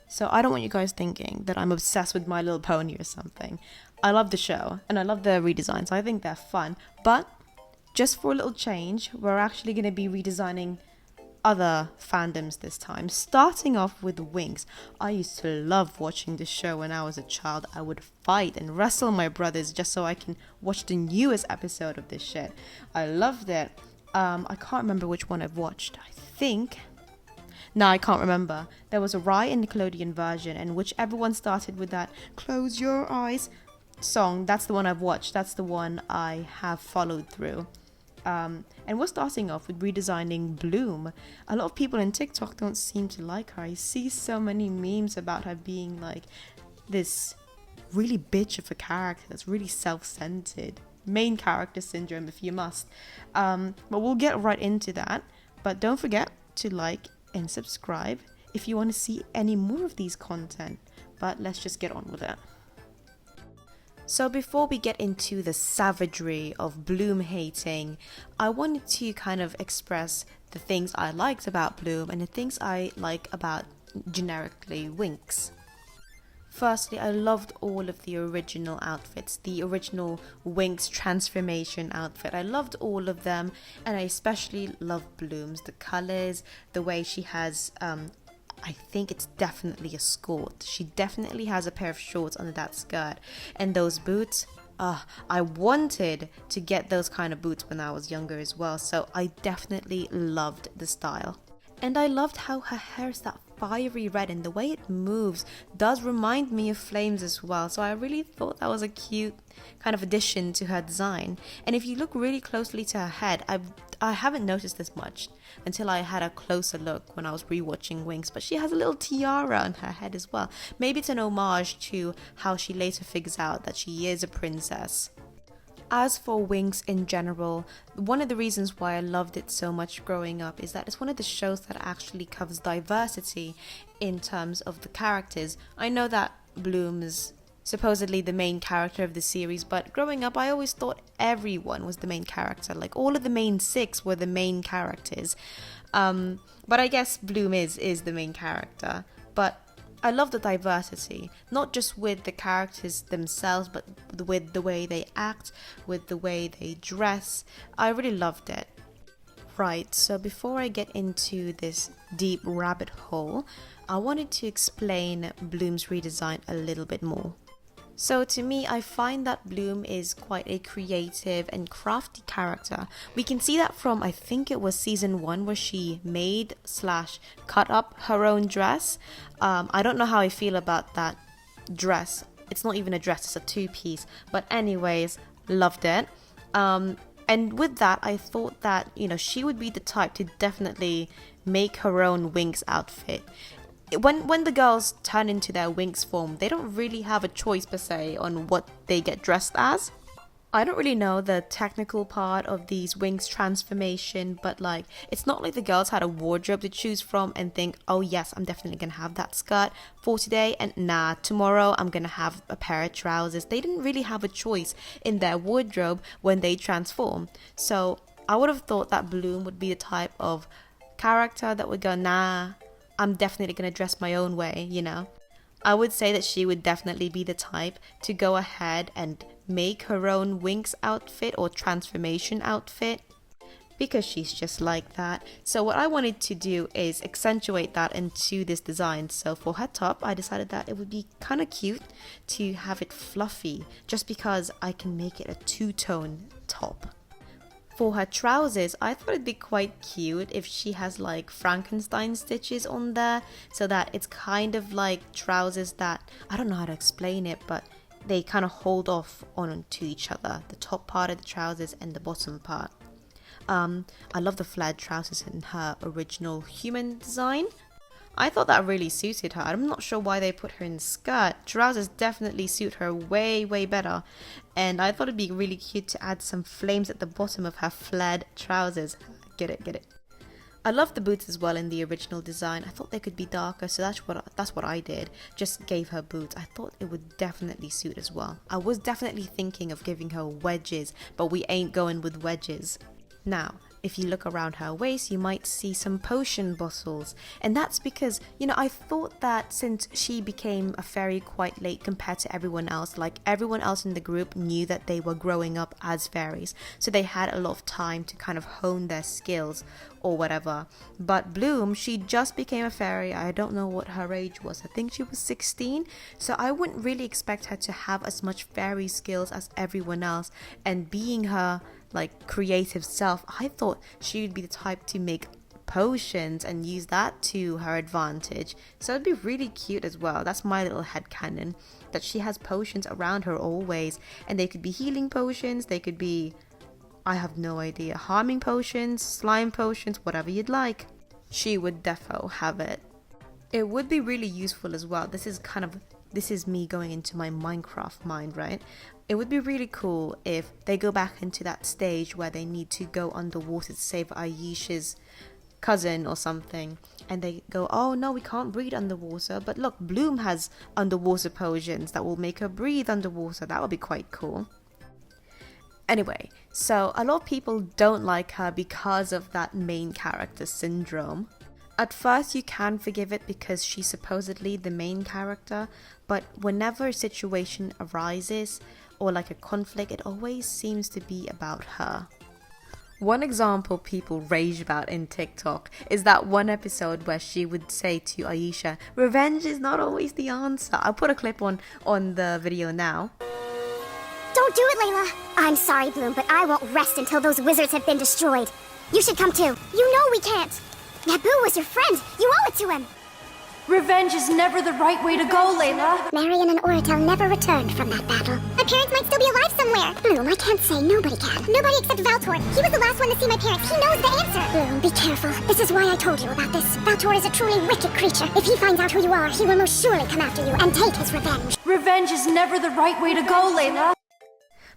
So I don't want you guys thinking that I'm obsessed with My Little Pony or something. I love the show and I love the redesigns. I think they're fun. But just for a little change, we're actually going to be redesigning other fandoms this time. Starting off with Winx. I used to love watching the show when I was a child. I would fight and wrestle my brothers just so I can watch the newest episode of this shit. I loved it. I can't remember which one I've watched. I think... No, I can't remember. There was a Rye and Nickelodeon version, and whichever one started with that "Close Your Eyes" song, that's the one I've watched. That's the one I have followed through. And we're starting off with redesigning Bloom. A lot of people in TikTok don't seem to like her. I see so many memes about her being like this really bitch of a character that's really self-centered. Main character syndrome, if you must. But we'll get right into that. But don't forget to like and subscribe if you want to see any more of these content. But let's just get on with it. So before we get into the savagery of Bloom hating, I wanted to kind of express the things I liked about Bloom and the things I like about generically Winx. Firstly, I loved all of the original outfits, the original Winx transformation outfit. I loved all of them, and I especially love Bloom's, the colors, the way she has, I think it's definitely a skirt. She definitely has a pair of shorts under that skirt, and those boots. I wanted to get those kind of boots when I was younger as well, so I definitely loved the style. And I loved how her hair is that fiery red, and the way it moves does remind me of flames as well. So I really thought that was a cute kind of addition to her design. And if you look really closely to her head, I haven't noticed this much until I had a closer look when I was rewatching Winx, but she has a little tiara on her head as well. Maybe it's an homage to how she later figures out that she is a princess. As for Winx in general, one of the reasons why I loved it so much growing up is that it's one of the shows that actually covers diversity in terms of the characters. I know that Bloom is supposedly the main character of the series, but growing up I always thought everyone was the main character. Like all of the main six were the main characters. But I guess Bloom is the main character. But I love the diversity, not just with the characters themselves, but with the way they act, with the way they dress. I really loved it. Right, so before I get into this deep rabbit hole, I wanted to explain Bloom's redesign a little bit more. So to me, I find that Bloom is quite a creative and crafty character. We can see that from, I think it was season 1, where she made / cut up her own dress. I don't know how I feel about that dress. It's not even a dress, it's a 2-piece. But anyways, loved it. And with that, I thought that, she would be the type to definitely make her own Winx outfit. When the girls turn into their Winx form, they don't really have a choice per se on what they get dressed as. I don't really know the technical part of these Winx transformation, but it's not like the girls had a wardrobe to choose from and think, oh yes, I'm definitely gonna have that skirt for today, and nah, tomorrow I'm gonna have a pair of trousers. They didn't really have a choice in their wardrobe when they transform. So I would have thought that Bloom would be the type of character that would go, nah, I'm definitely going to dress my own way, I would say that she would definitely be the type to go ahead and make her own Winx outfit or transformation outfit, because she's just like that. So what I wanted to do is accentuate that into this design. So for her top, I decided that it would be kind of cute to have it fluffy, just because I can make it a two-tone top. For her trousers, I thought it'd be quite cute if she has Frankenstein stitches on there, so that it's kind of like trousers that, I don't know how to explain it, but they kind of hold off onto each other, the top part of the trousers and the bottom part. I love the flared trousers in her original human design. I thought that really suited her. I'm not sure why they put her in skirt. Trousers definitely suit her way, way better. And I thought it'd be really cute to add some flames at the bottom of her flared trousers. Get it. I love the boots as well in the original design. I thought they could be darker, so that's what I did. Just gave her boots. I thought it would definitely suit as well. I was definitely thinking of giving her wedges, but we ain't going with wedges. Now, if you look around her waist, you might see some potion bottles. And that's because, I thought that since she became a fairy quite late compared to everyone else, like everyone else in the group knew that they were growing up as fairies. So they had a lot of time to kind of hone their skills or whatever. But Bloom, she just became a fairy. I don't know what her age was. I think she was 16. So I wouldn't really expect her to have as much fairy skills as everyone else. And being her creative self, I thought she would be the type to make potions and use that to her advantage. So it'd be really cute as well. That's my little headcanon, that she has potions around her always, and they could be healing potions, they could be, I have no idea, harming potions, slime potions, whatever you'd like. She would defo have it. It would be really useful as well. This is me going into my Minecraft mind, right? It would be really cool if they go back into that stage where they need to go underwater to save Aisha's cousin or something, and they go, oh no, we can't breathe underwater, but look, Bloom has underwater potions that will make her breathe underwater. That would be quite cool. Anyway, so a lot of people don't like her because of that main character syndrome. At first you can forgive it because she's supposedly the main character, but whenever a situation arises or like a conflict, it always seems to be about her. One example people rage about in TikTok is that one episode where she would say to Aisha, revenge is not always the answer. I'll put a clip on the video now. Don't do it, Layla. I'm sorry, Bloom, but I won't rest until those wizards have been destroyed. You should come too. You know we can't. Naboo was your friend. You owe it to him. Revenge is never the right way to go, Layla. Marion and Oratel never returned from that battle. My parents might still be alive somewhere. Bloom, I can't say. Nobody can. Nobody except Valtor. He was the last one to see my parents. He knows the answer. Bloom, be careful. This is why I told you about this. Valtor is a truly wicked creature. If he finds out who you are, he will most surely come after you and take his revenge. Revenge is never the right way to go, Layla.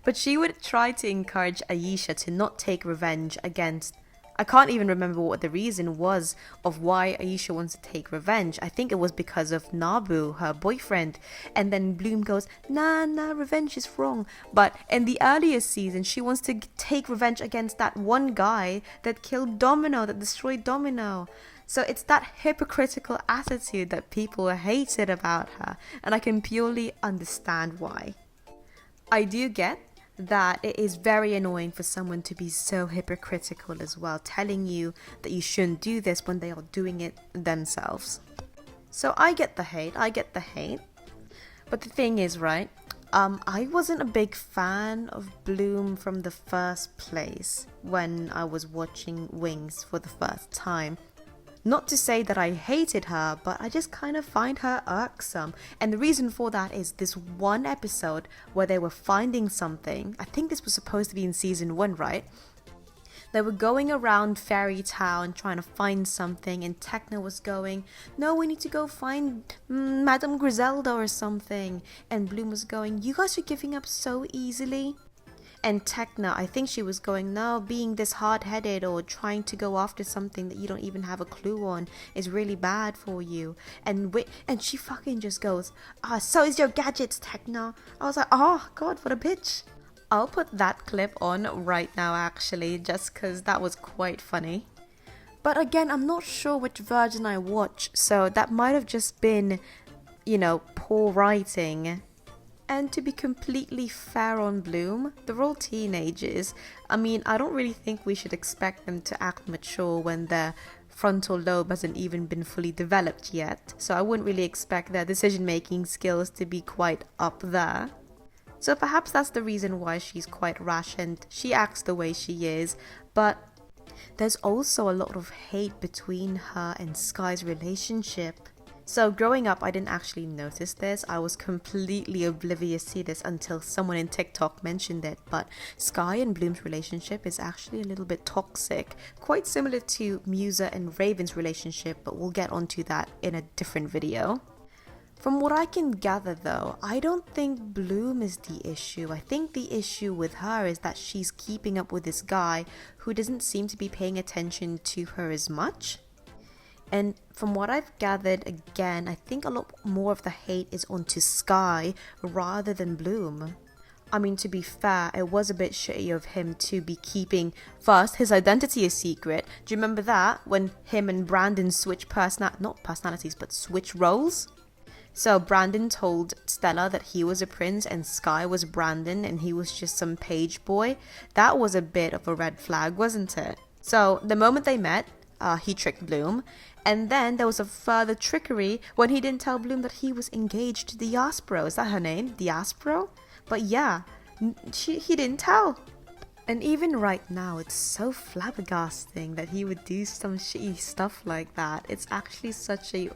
But she would try to encourage Aisha to not take revenge against... I can't even remember what the reason was of why Aisha wants to take revenge. I think it was because of Nabu, her boyfriend. And then Bloom goes, nah, revenge is wrong. But in the earlier season, she wants to take revenge against that one guy that killed Domino, that destroyed Domino. So it's that hypocritical attitude that people hated about her. And I can purely understand why. I do get that it is very annoying for someone to be so hypocritical as well, telling you that you shouldn't do this when they are doing it themselves. So I get the hate. But the thing is, right, I wasn't a big fan of Bloom from the first place when I was watching Winx for the first time. Not to say that I hated her, but I just kind of find her irksome. And the reason for that is this one episode where they were finding something. I think this was supposed to be in season 1, right? They were going around Fairy Town trying to find something, and Techna was going, no, we need to go find Madame Griselda or something. And Bloom was going, you guys are giving up so easily. And Techna, I think she was going, no, being this hard-headed or trying to go after something that you don't even have a clue on is really bad for you. And she fucking just goes, so is your gadgets, Techna. I was like, oh god, what a bitch. I'll put that clip on right now actually, just because that was quite funny. But again, I'm not sure which version I watched, so that might have just been, poor writing. And to be completely fair on Bloom, they're all teenagers. I mean, I don't really think we should expect them to act mature when their frontal lobe hasn't even been fully developed yet. So I wouldn't really expect their decision-making skills to be quite up there. So perhaps that's the reason why she's quite rash and she acts the way she is. But there's also a lot of hate between her and Sky's relationship. So growing up, I didn't actually notice this. I was completely oblivious to this until someone in TikTok mentioned it. But Sky and Bloom's relationship is actually a little bit toxic. Quite similar to Musa and Raven's relationship, but we'll get onto that in a different video. From what I can gather though, I don't think Bloom is the issue. I think the issue with her is that she's keeping up with this guy who doesn't seem to be paying attention to her as much. And from what I've gathered, again, I think a lot more of the hate is onto Sky rather than Bloom. I mean, to be fair, it was a bit shitty of him to be keeping first his identity a secret. Do you remember that when him and Brandon switch not personalities, but switch roles? So Brandon told Stella that he was a prince and Sky was Brandon and he was just some page boy. That was a bit of a red flag, wasn't it? So the moment they met, he tricked Bloom. And then there was a further trickery when he didn't tell Bloom that he was engaged to Diaspro. Is that her name? Diaspro? But yeah, he didn't tell. And even right now, it's so flabbergasting that he would do some shitty stuff like that. It's actually such a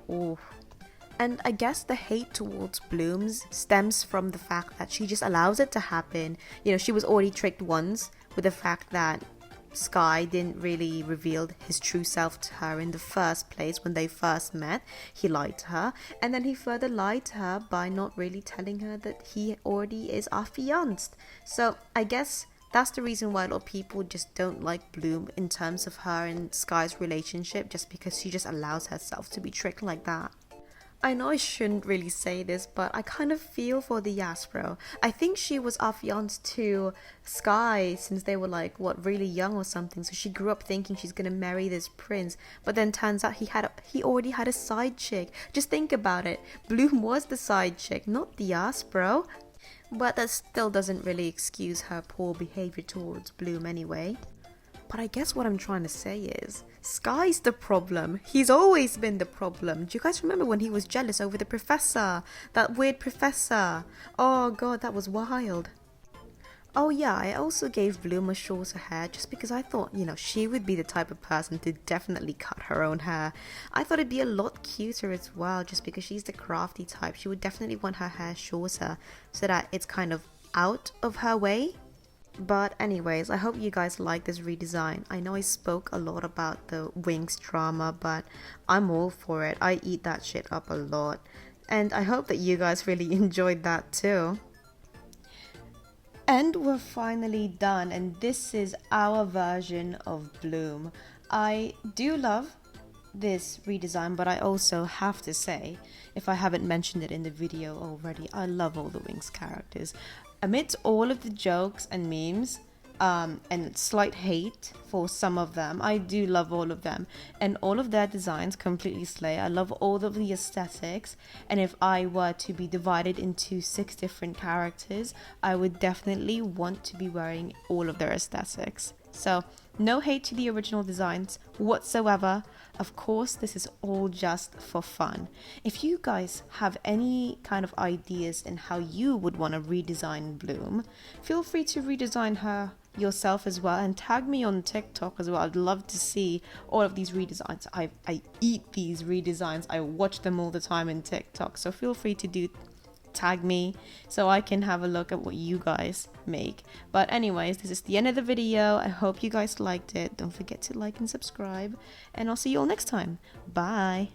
And I guess the hate towards Blooms stems from the fact that she just allows it to happen. You know, she was already tricked once with the fact that Sky didn't really reveal his true self to her in the first place when they first met. He lied to her, and then he further lied to her by not really telling her that he already is affianced. So I guess that's the reason why a lot of people just don't like Bloom in terms of her and Sky's relationship, just because she just allows herself to be tricked like that. I know I shouldn't really say this, but I kind of feel for the Diaspro. I think she was affianced to Sky since they were like, really young or something. So she grew up thinking she's gonna marry this prince. But then turns out he already had a side chick. Just think about it. Bloom was the side chick, not the Diaspro. But that still doesn't really excuse her poor behavior towards Bloom anyway. But I guess what I'm trying to say is, Sky's the problem. He's always been the problem. Do you guys remember when he was jealous over the professor? That weird professor. Oh god, that was wild. Oh yeah, I also gave Bloom a shorter hair just because I thought, she would be the type of person to definitely cut her own hair. I thought it'd be a lot cuter as well, just because she's the crafty type. She would definitely want her hair shorter so that it's kind of out of her way. But anyways, I hope you guys like this redesign. I know I spoke a lot about the Winx drama, but I'm all for it. I eat that shit up a lot. And I hope that you guys really enjoyed that too. And we're finally done, and this is our version of Bloom. I do love this redesign, but I also have to say, if I haven't mentioned it in the video already, I love all the Winx characters. Amidst all of the jokes and memes and slight hate for some of them, I do love all of them, and all of their designs completely slay. I love all of the aesthetics, and if I were to be divided into 6 different characters, I would definitely want to be wearing all of their aesthetics. So no hate to the original designs whatsoever. Of course, this is all just for fun. If you guys have any kind of ideas in how you would want to redesign Bloom, feel free to redesign her yourself as well, and tag me on TikTok as well. I'd love to see all of these redesigns. I eat these redesigns. I watch them all the time in TikTok, so feel free to tag me so I can have a look at what you guys make. But anyways, this is the end of the video. I hope you guys liked it. Don't forget to like and subscribe, and I'll see you all next time. Bye.